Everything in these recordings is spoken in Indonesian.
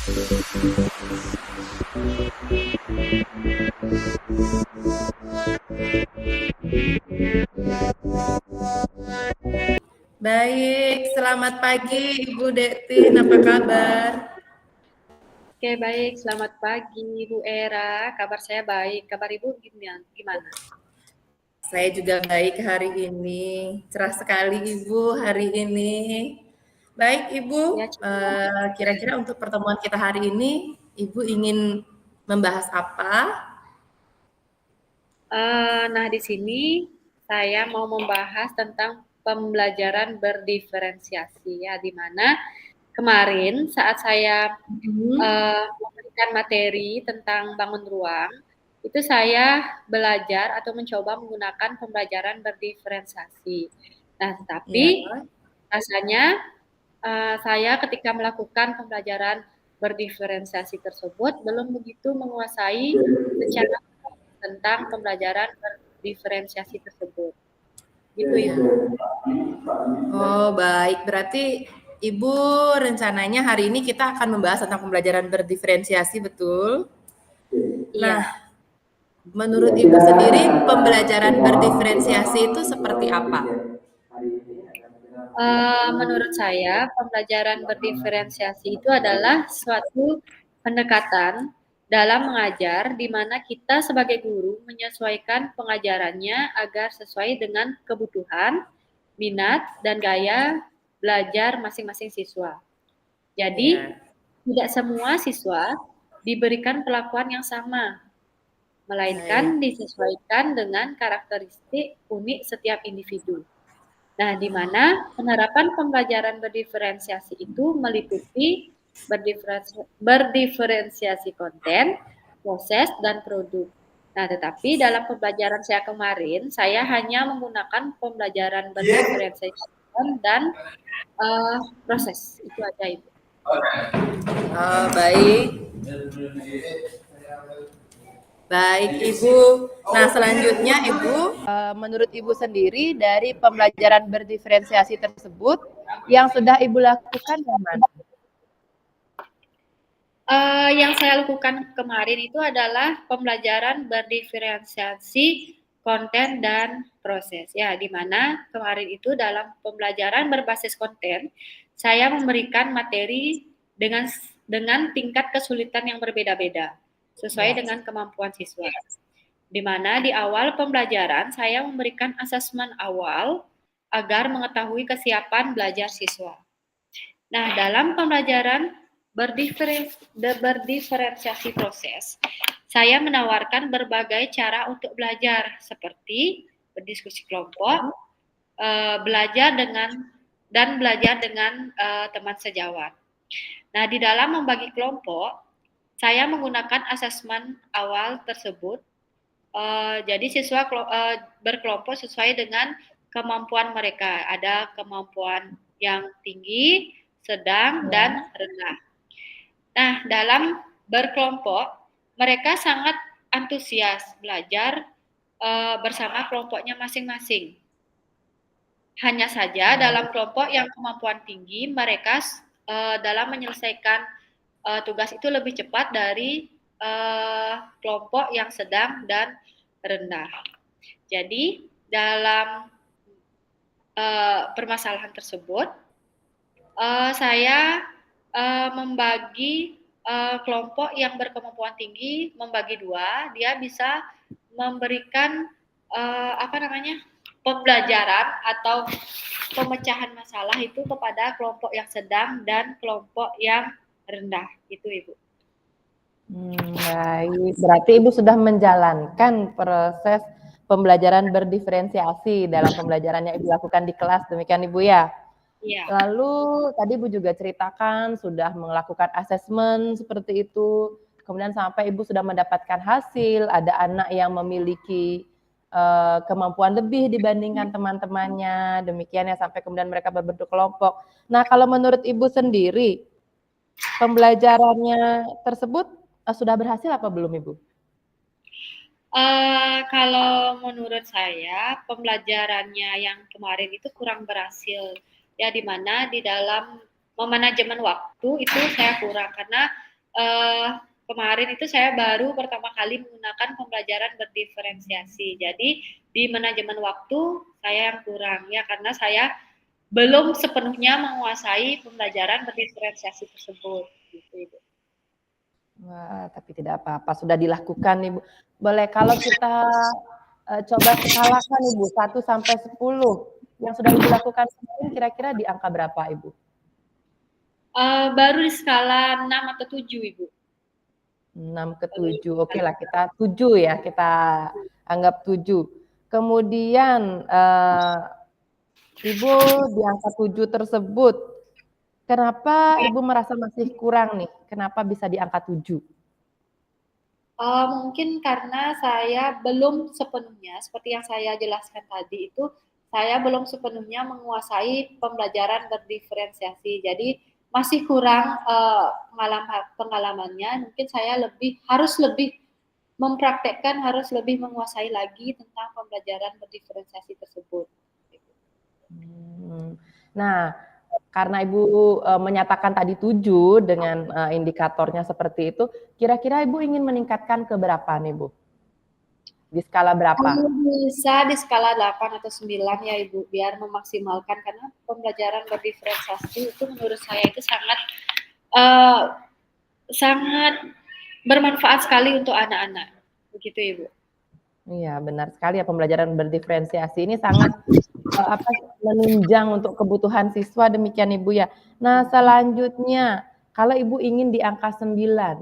Baik, selamat pagi Ibu Dektin, apa kabar? Oke, baik. Selamat pagi, Bu Era. Kabar saya baik. Kabar Ibu gimana? Saya juga baik hari ini. Cerah sekali Ibu hari ini. Baik Ibu, Ya, cerah. kira-kira untuk pertemuan kita hari ini, Ibu ingin membahas apa? Nah, di sini saya mau membahas tentang pembelajaran berdiferensiasi ya, di mana kemarin saat saya memberikan materi tentang bangun ruang, itu saya belajar atau mencoba menggunakan pembelajaran berdiferensiasi. Nah, tetapi Ya, rasanya saya ketika melakukan pembelajaran berdiferensiasi tersebut belum begitu menguasai secara tentang pembelajaran berdiferensiasi tersebut. Gitu ya. Ibu. Oh baik, berarti Ibu rencananya hari ini kita akan membahas tentang pembelajaran berdiferensiasi, betul? Iya. Nah, menurut Ibu sendiri pembelajaran berdiferensiasi itu seperti apa? Menurut saya pembelajaran berdiferensiasi itu adalah suatu pendekatan dalam mengajar di mana kita sebagai guru menyesuaikan pengajarannya agar sesuai dengan kebutuhan, minat, dan gaya belajar masing-masing siswa. Jadi, Ya. tidak semua siswa diberikan perlakuan yang sama, melainkan Baik. disesuaikan dengan karakteristik unik setiap individu. Nah, di mana penerapan pembelajaran berdiferensiasi itu meliputi berdiferensiasi konten, proses, dan produk. Nah, tetapi dalam pembelajaran saya kemarin, saya hanya menggunakan pembelajaran berdiferensiasi konten dan proses. Itu aja itu. Oh, baik. Baik, Ibu. Nah, selanjutnya Ibu, menurut Ibu sendiri dari pembelajaran berdiferensiasi tersebut yang sudah Ibu lakukan yang mana? Yang saya lakukan kemarin itu adalah pembelajaran berdiferensiasi konten dan proses. Ya, di mana kemarin itu dalam pembelajaran berbasis konten, saya memberikan materi dengan tingkat kesulitan yang berbeda-beda sesuai Ya. dengan kemampuan siswa. Di mana di awal pembelajaran saya memberikan asesmen awal agar mengetahui kesiapan belajar siswa. Nah, dalam pembelajaran berdiferensiasi proses, saya menawarkan berbagai cara untuk belajar, seperti berdiskusi kelompok, belajar dengan teman sejawat. Nah, di dalam membagi kelompok, saya menggunakan asesmen awal tersebut. Jadi siswa berkelompok sesuai dengan kemampuan mereka. Ada kemampuan yang tinggi, sedang, dan rendah. Nah, dalam berkelompok, mereka sangat antusias belajar bersama kelompoknya masing-masing. Hanya saja dalam kelompok yang kemampuan tinggi, mereka dalam menyelesaikan tugas itu lebih cepat dari kelompok yang sedang dan rendah. Jadi, dalam permasalahan tersebut, saya membagi kelompok yang berkemampuan tinggi membagi dua, dia bisa memberikan pembelajaran atau pemecahan masalah itu kepada kelompok yang sedang dan kelompok yang rendah, itu Ibu. Baik, berarti Ibu sudah menjalankan proses pembelajaran berdiferensiasi dalam pembelajaran yang Ibu lakukan di kelas, demikian Ibu ya? Iya. Lalu tadi Ibu juga ceritakan sudah melakukan asesmen seperti itu, kemudian sampai Ibu sudah mendapatkan hasil, ada anak yang memiliki kemampuan lebih dibandingkan teman-temannya, demikian ya, sampai kemudian mereka berbentuk kelompok. Nah, kalau menurut Ibu sendiri, pembelajarannya tersebut sudah berhasil apa belum, Ibu? Kalau menurut saya pembelajarannya yang kemarin itu kurang berhasil, ya, di mana di dalam memanajemen waktu itu saya kurang karena kemarin itu saya baru pertama kali menggunakan pembelajaran berdiferensiasi. Jadi di manajemen waktu saya yang kurang ya, karena saya belum sepenuhnya menguasai pembelajaran berdiferensiasi tersebut. Gitu, Ibu. Wah, tapi tidak apa-apa, sudah dilakukan Ibu. Boleh kalau kita coba skalakan Ibu, 1 sampai 10. Yang sudah Ibu lakukan kemarin kira-kira di angka berapa Ibu? Baru di skala 6 atau 7, Ibu. 6 ke 7, oke lah kita 7 ya, kita anggap 7. Kemudian Ibu di angka 7 tersebut, kenapa Ibu merasa masih kurang nih? Kenapa bisa di angka 7? Mungkin karena saya belum sepenuhnya, seperti yang saya jelaskan tadi itu, saya belum sepenuhnya menguasai pembelajaran berdiferensiasi. Jadi masih kurang pengalamannya. Mungkin saya harus lebih mempraktekkan, harus lebih menguasai lagi tentang pembelajaran berdiferensiasi tersebut. Nah, karena Ibu menyatakan tadi 7 dengan indikatornya seperti itu, kira-kira Ibu ingin meningkatkan ke berapa nih Bu? Di skala berapa? Kalau bisa di skala 8 atau 9 ya Ibu, biar memaksimalkan, karena pembelajaran berdiferensiasi itu menurut saya itu sangat bermanfaat sekali untuk anak-anak. Begitu Ibu. Iya, benar sekali ya, pembelajaran berdiferensiasi ini sangat menunjang untuk kebutuhan siswa, demikian Ibu ya. Nah, selanjutnya kalau Ibu ingin di angka 9,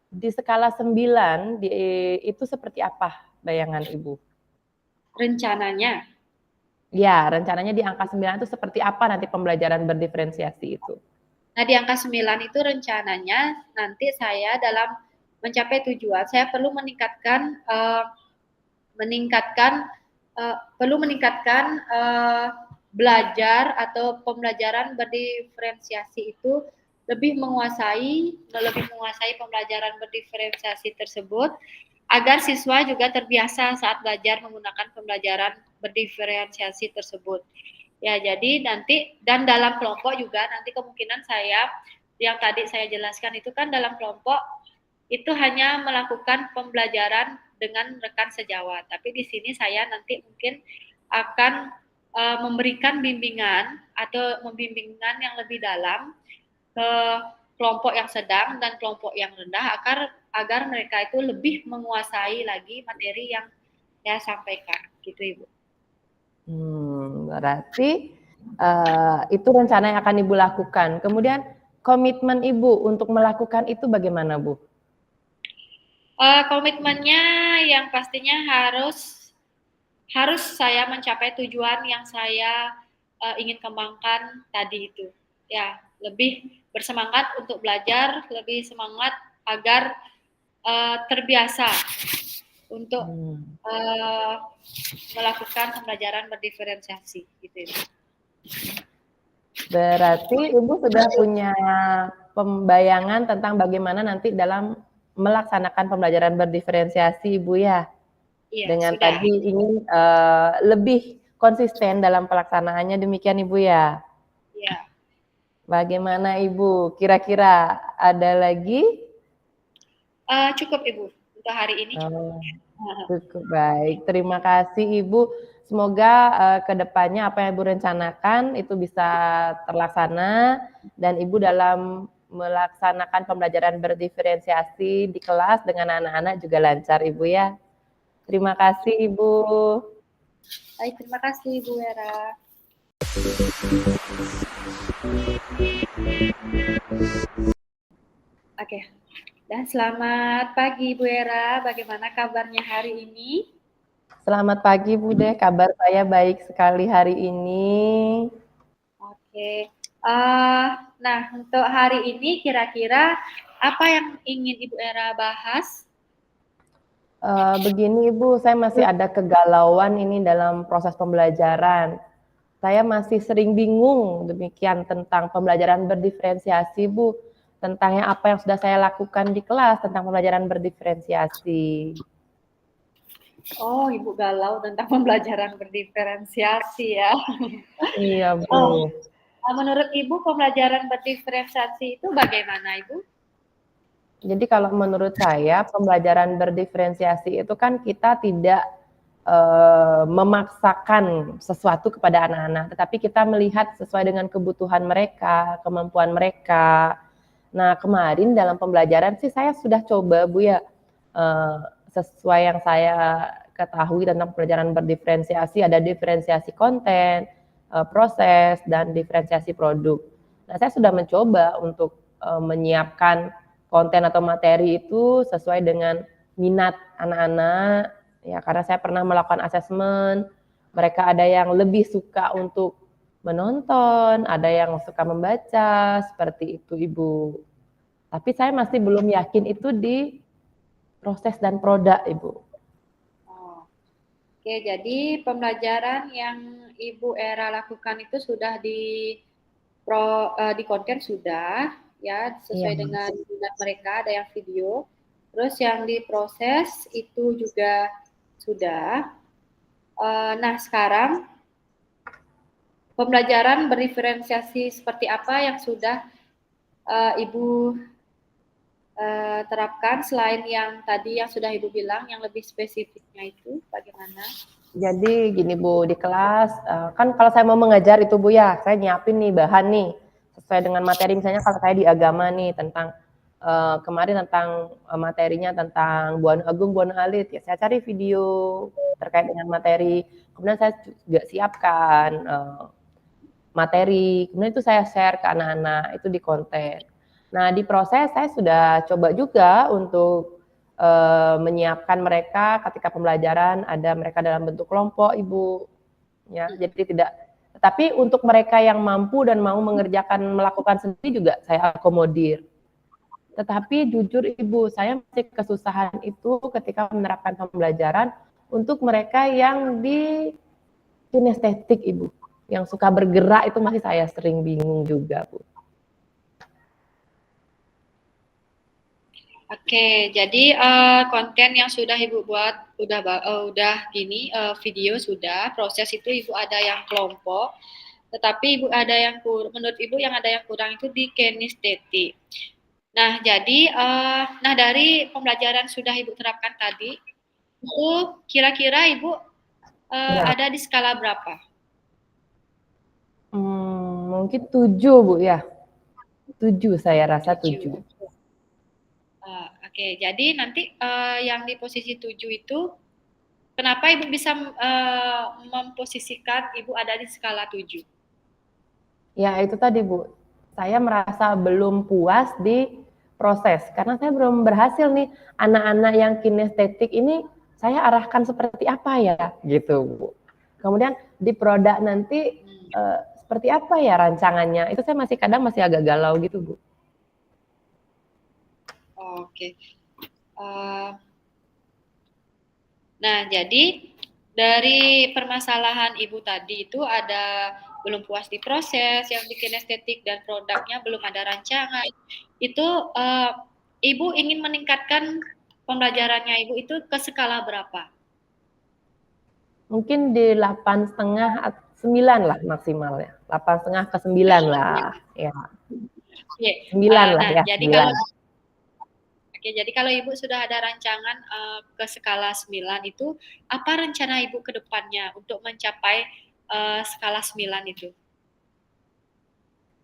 di skala 9 itu seperti apa bayangan Ibu? Rencananya. Ya, rencananya di angka 9 itu seperti apa nanti pembelajaran berdiferensiasi itu? Nah, di angka 9 itu rencananya nanti saya dalam mencapai tujuan, saya perlu meningkatkan belajar atau pembelajaran berdiferensiasi itu lebih menguasai pembelajaran berdiferensiasi tersebut, agar siswa juga terbiasa saat belajar menggunakan pembelajaran berdiferensiasi tersebut. Ya, jadi nanti dan dalam kelompok juga nanti kemungkinan saya yang tadi saya jelaskan itu kan dalam kelompok itu hanya melakukan pembelajaran dengan rekan sejawat. Tapi di sini saya nanti mungkin akan memberikan bimbingan atau membimbingan yang lebih dalam ke kelompok yang sedang dan kelompok yang rendah agar mereka itu lebih menguasai lagi materi yang saya sampaikan, gitu Ibu. Berarti itu rencana yang akan Ibu lakukan. Kemudian komitmen Ibu untuk melakukan itu bagaimana Bu? Komitmennya yang pastinya harus saya mencapai tujuan yang saya ingin kembangkan tadi itu. Ya, lebih bersemangat untuk belajar, lebih semangat agar terbiasa untuk melakukan pembelajaran berdiferensiasi, gitu. Berarti Ibu sudah punya pembayangan tentang bagaimana nanti dalam melaksanakan pembelajaran berdiferensiasi Ibu ya? Iya, dengan sudah. tadi ingin lebih konsisten dalam pelaksanaannya, demikian Ibu ya? Iya. Bagaimana Ibu? Kira-kira ada lagi? Cukup Ibu, untuk hari ini cukup. Cukup baik, terima kasih Ibu. Semoga kedepannya apa yang Ibu rencanakan itu bisa terlaksana dan Ibu dalam melaksanakan pembelajaran berdiferensiasi di kelas dengan anak-anak juga lancar Ibu ya. Terima kasih Ibu. Baik, terima kasih Bu Vera. Oke. Dan selamat pagi Bu Era, bagaimana kabarnya hari ini? Selamat pagi Bude, kabar saya baik sekali hari ini. Oke. Nah, untuk hari ini kira-kira apa yang ingin Ibu Era bahas? Begini Ibu, saya masih ada kegalauan ini dalam proses pembelajaran. Saya masih sering bingung demikian tentang pembelajaran berdiferensiasi Bu. Tentangnya apa yang sudah saya lakukan di kelas tentang pembelajaran berdiferensiasi. Oh, Ibu galau tentang pembelajaran berdiferensiasi ya. Iya Bu. Menurut Ibu pembelajaran berdiferensiasi itu bagaimana Ibu? Jadi kalau menurut saya pembelajaran berdiferensiasi itu kan kita tidak memaksakan sesuatu kepada anak-anak, tetapi kita melihat sesuai dengan kebutuhan mereka, kemampuan mereka. Nah, kemarin dalam pembelajaran sih saya sudah coba Bu ya, sesuai yang saya ketahui tentang pembelajaran berdiferensiasi, ada diferensiasi konten, proses, dan diferensiasi produk. Nah, saya sudah mencoba untuk menyiapkan konten atau materi itu sesuai dengan minat anak-anak, ya karena saya pernah melakukan asesmen, mereka ada yang lebih suka untuk menonton, ada yang suka membaca, seperti itu Ibu. Tapi saya masih belum yakin itu di proses dan produk Ibu. Oh. Oke, jadi pembelajaran yang Ibu Era lakukan itu sudah di konten sudah ya sesuai Iya. dengan minat mereka, ada yang video. Terus yang diproses itu juga sudah. Nah, sekarang pembelajaran berdiferensiasi seperti apa yang sudah Ibu terapkan selain yang tadi yang sudah Ibu bilang yang lebih spesifiknya itu bagaimana? Jadi gini Bu, di kelas kan kalau saya mau mengajar itu Bu ya, saya nyiapin nih bahan nih sesuai dengan materi. Misalnya kalau saya di agama nih tentang kemarin tentang materinya tentang Bu Anu Agung, Bu Anu Alit, ya saya cari video terkait dengan materi. Kemudian saya juga siapkan materi, kemudian itu saya share ke anak-anak itu di konten. Nah di proses saya sudah coba juga untuk menyiapkan mereka ketika pembelajaran, ada mereka dalam bentuk kelompok Ibu, ya jadi tidak. Tapi untuk mereka yang mampu dan mau melakukan sendiri juga saya akomodir. Tetapi jujur Ibu, saya masih kesusahan itu ketika menerapkan pembelajaran untuk mereka yang di kinestetik Ibu, yang suka bergerak itu masih saya sering bingung juga Bu. Oke, jadi konten yang sudah Ibu buat udah gini video sudah, proses itu Ibu ada yang kelompok, tetapi Ibu ada yang menurut Ibu yang ada yang kurang itu di kinestetik. Nah, jadi nah dari pembelajaran sudah Ibu terapkan tadi, itu kira-kira Ibu Ya. ada di skala berapa? Mungkin 7 Bu ya. 7 saya rasa 7. Oke, jadi nanti yang di posisi 7 itu, kenapa Ibu bisa memposisikan Ibu ada di skala 7? Ya itu tadi Bu, saya merasa belum puas di proses, karena saya belum berhasil nih, anak-anak yang kinestetik ini saya arahkan seperti apa ya, gitu Bu. Kemudian di produk nanti seperti apa ya rancangannya, itu saya kadang masih agak galau gitu Bu. Oke. Nah, jadi dari permasalahan Ibu tadi itu ada belum puas di proses, yang bikin estetik dan produknya belum ada rancangan. Itu Ibu ingin meningkatkan pembelajarannya Ibu itu ke skala berapa? Mungkin di 8,5 9 lah maksimalnya. 8,5 ke 9 lah, ya. 9 lah ya, Jadi 9. Oke, jadi kalau Ibu sudah ada rancangan ke skala 9 itu, apa rencana Ibu ke depannya untuk mencapai skala 9 itu?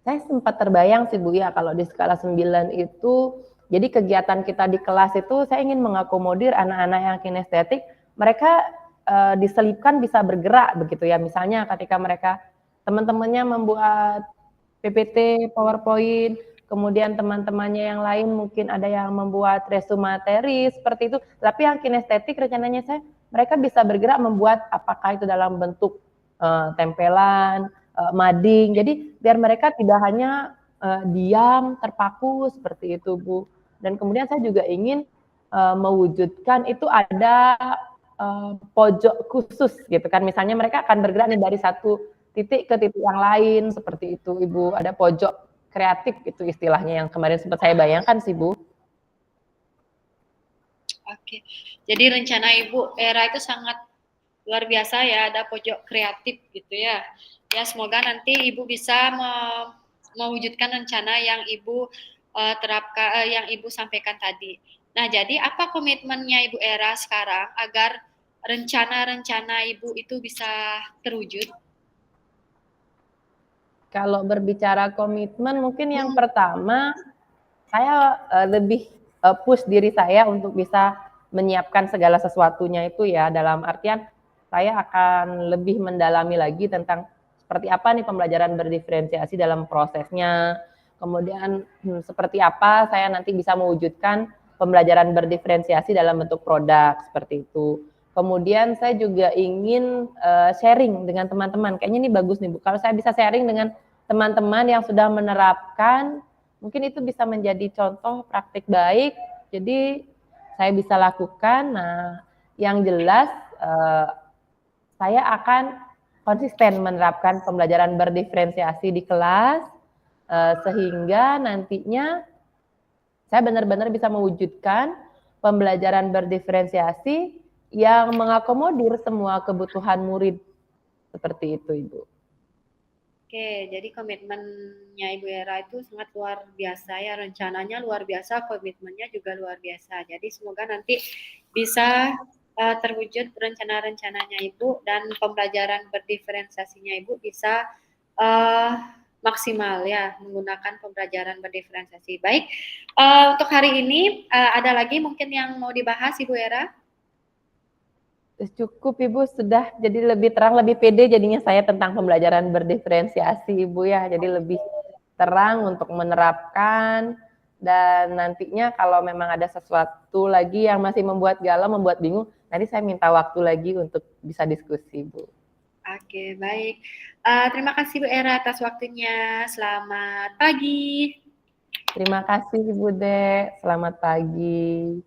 Saya sempat terbayang sih Bu ya, kalau di skala 9 itu, jadi kegiatan kita di kelas itu saya ingin mengakomodir anak-anak yang kinestetik, mereka diselipkan bisa bergerak begitu ya. Misalnya ketika mereka teman-temannya membuat PPT, PowerPoint, kemudian teman-temannya yang lain mungkin ada yang membuat resume materi seperti itu. Tapi yang kinestetik rencananya mereka bisa bergerak membuat apakah itu dalam bentuk tempelan, mading. Jadi biar mereka tidak hanya diam, terpaku seperti itu Bu. Dan kemudian saya juga ingin mewujudkan itu ada pojok khusus gitu kan. Misalnya mereka akan bergerak nih dari satu titik ke titik yang lain seperti itu Ibu. Ada pojok kreatif itu istilahnya yang kemarin sempat saya bayangkan sih Bu. Oke, jadi rencana Ibu Era itu sangat luar biasa ya, ada pojok kreatif gitu ya. Ya semoga nanti Ibu bisa mewujudkan rencana yang Ibu yang Ibu sampaikan tadi. Nah, jadi apa komitmennya Ibu Era sekarang agar rencana-rencana Ibu itu bisa terwujud? Kalau berbicara komitmen, mungkin yang pertama saya lebih push diri saya untuk bisa menyiapkan segala sesuatunya itu ya, dalam artian saya akan lebih mendalami lagi tentang seperti apa nih pembelajaran berdiferensiasi dalam prosesnya, kemudian seperti apa saya nanti bisa mewujudkan pembelajaran berdiferensiasi dalam bentuk produk seperti itu. Kemudian saya juga ingin sharing dengan teman-teman. Kayaknya ini bagus nih Bu. Kalau saya bisa sharing dengan teman-teman yang sudah menerapkan, mungkin itu bisa menjadi contoh praktik baik. Jadi saya bisa lakukan. Nah, yang jelas saya akan konsisten menerapkan pembelajaran berdiferensiasi di kelas sehingga nantinya saya benar-benar bisa mewujudkan pembelajaran berdiferensiasi yang mengakomodir semua kebutuhan murid. Seperti itu, Ibu. Oke, jadi komitmennya Ibu Era itu sangat luar biasa ya, rencananya luar biasa, komitmennya juga luar biasa. Jadi semoga nanti bisa terwujud rencana-rencananya Ibu dan pembelajaran berdiferensiasinya Ibu bisa maksimal ya menggunakan pembelajaran berdiferensiasi. Baik, untuk hari ini ada lagi mungkin yang mau dibahas Ibu Era? Cukup Ibu, sudah jadi lebih terang, lebih pede jadinya saya tentang pembelajaran berdiferensiasi Ibu ya. Jadi lebih terang untuk menerapkan, dan nantinya kalau memang ada sesuatu lagi yang masih membuat galau, membuat bingung, nanti saya minta waktu lagi untuk bisa diskusi Bu. Oke, baik. Terima kasih Bu Era atas waktunya. Selamat pagi. Terima kasih Ibu Dek, selamat pagi.